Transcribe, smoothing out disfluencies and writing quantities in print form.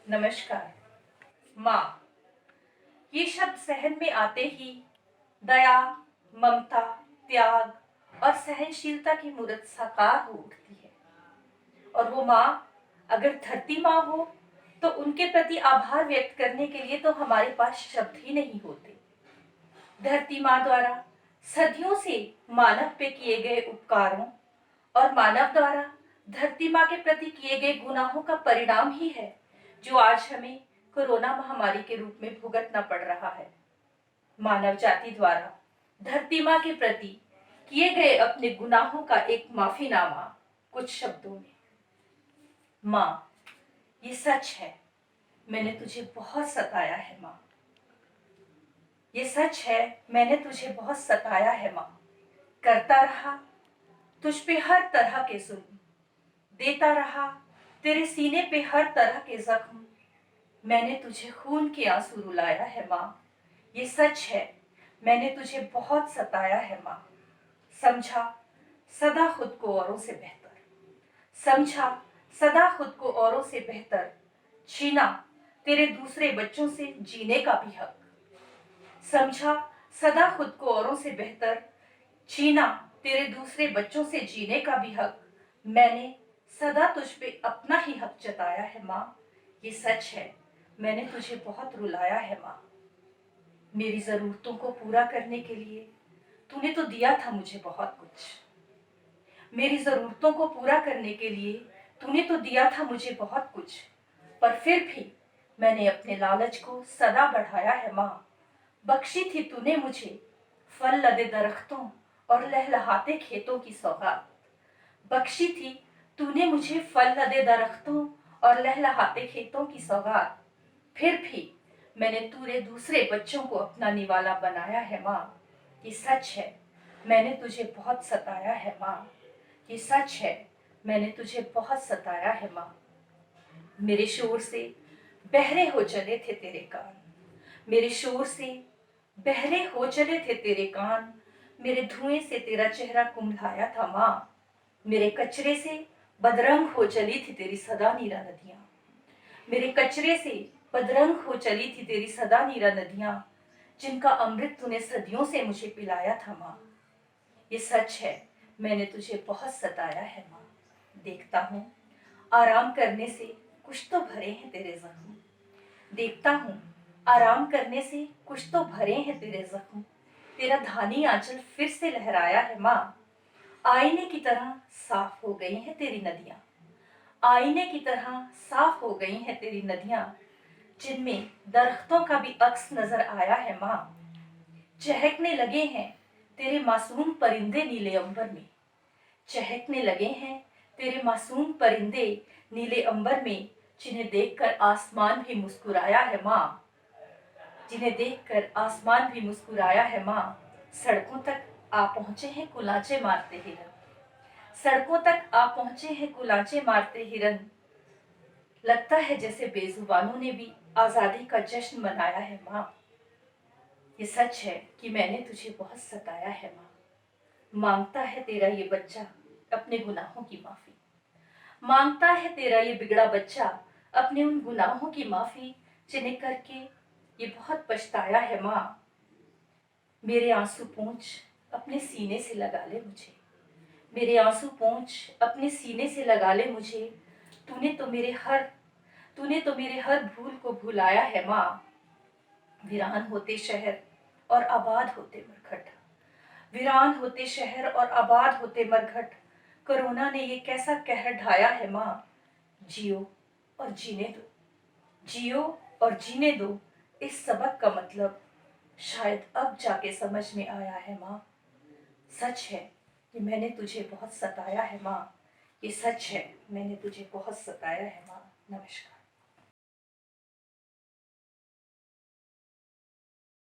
नमस्कार। माँ, ये शब्द सहन में आते ही दया, ममता, त्याग और सहनशीलता की मूर्त साकार हो उठती है। और वो माँ अगर धरती माँ हो तो उनके प्रति आभार व्यक्त करने के लिए तो हमारे पास शब्द ही नहीं होते। धरती माँ द्वारा सदियों से मानव पे किए गए उपकारों और मानव द्वारा धरती माँ के प्रति किए गए गुनाहों का परिणाम ही है जो आज हमें कोरोना महामारी के रूप में भुगतना पड़ रहा है। मानव जाति द्वारा धरती माँ के प्रति किए गए अपने गुनाहों का एक माफीनामा कुछ शब्दों में। माँ, ये सच है, मैंने तुझे बहुत सताया है माँ। ये सच है, मैंने तुझे बहुत सताया है माँ। करता रहा तुझ पे हर तरह के जुल्म, देता रहा तेरे सीने पे हर तरह के जख्म। मैंने तुझे खून के आंसू रुलाया है माँ। ये सच है, मैंने तुझे बहुत सताया है माँ। समझा सदा खुद को औरों से बेहतर, समझा सदा खुद को औरों से बेहतर, छीना तेरे दूसरे बच्चों से जीने का भी हक। समझा सदा खुद को औरों से बेहतर, छीना तेरे दूसरे बच्चों से जीने का भी हक। मैंने सदा तुझ पे अपना ही हक जताया है माँ। ये सच है, मैंने तुझे बहुत रुलाया है माँ। मेरी जरूरतों को पूरा करने के लिए तूने तो दिया था मुझे बहुत कुछ। मेरी जरूरतों को पूरा करने के लिए तूने तो दिया था मुझे बहुत कुछ, पर फिर भी मैंने अपने लालच को सदा बढ़ाया है माँ। बख्शी थी तूने मुझे फल लदे दरख्तों और लहलहाते खेतों की सौगात। बख्शी थी तूने मुझे फल लदे दरख्तों और लहलहाते खेतों की सौगात। फिर भी मैंने तूरे दूसरे बच्चों को अपना निवाला बनाया है माँ। ये सच है, मैंने तुझे बहुत सताया है माँ। ये सच है, मैंने तुझे बहुत सताया है माँ। मेरे शोर से बहरे हो चले थे तेरे कान, मेरे शोर से बहरे हो चले थे तेरे कान। मेरे धुएं से तेरा चेहरा कुम्हलाया था माँ। मेरे कचरे से बदरंग हो चली थी तेरी सदा नीरा नदियां। मेरे कचरे से बदरंग हो चली थी तेरी सदा नीरा नदियां, जिनका अमृत तूने सदियों से मुझे पिलाया था माँ। ये सच है, मैंने तुझे बहुत सताया है माँ। देखता हूँ आराम करने से कुछ तो भरे हैं तेरे जख्म। देखता हूँ आराम करने से कुछ तो भरे हैं तेरे जख्म। तेरा धानी आंचल फिर से लहराया है माँ। आईने की तरह साफ हो गई हैं तेरी नदियां, आईने की तरह साफ हो गई हैं तेरी नदियां, जिनमें दरख्तों का भी अक्स नजर आया है माँ। चहकने लगे हैं तेरे मासूम परिंदे नीले अंबर में, चहकने लगे हैं तेरे मासूम परिंदे नीले अंबर में, जिन्हें देखकर आसमान भी मुस्कुराया है माँ। जिन्हें देखकर आसमान भी मुस्कुराया है माँ। सड़कों तक आ पहुंचे हैं कुलाचे मारते हिरन, सड़कों तक आ पहुंचे हैं कुलाचे मारते हिरन। लगता है जैसे बेजुबानों ने भी आजादी का जश्न मनाया है माँ। ये सच है कि मैंने तुझे बहुत सताया है माँ। मांगता है तेरा ये बच्चा अपने गुनाहों की माफी, मांगता है तेरा ये बिगड़ा बच्चा अपने उन गुनाहों की माफी, जिन्हें करके ये बहुत पछताया है माँ। मेरे आंसू पोंछ अपने सीने से लगा ले मुझे, मेरे आंसू पोंछ अपने सीने से लगा ले मुझे। तूने तो मेरे हर तूने तो मेरे हर भूल को भुलाया है माँ। वीरान होते शहर और आबाद होते मरघट, वीरान होते शहर और आबाद होते मरघट, कोरोना ने ये कैसा कहर ढाया है माँ। जियो और जीने दो, जियो और जीने दो, इस सबक का मतलब शायद अब जाके समझ में आया है माँ। सच है कि मैंने तुझे बहुत सताया है माँ। ये सच है, मैंने तुझे बहुत सताया है माँ। नमस्कार।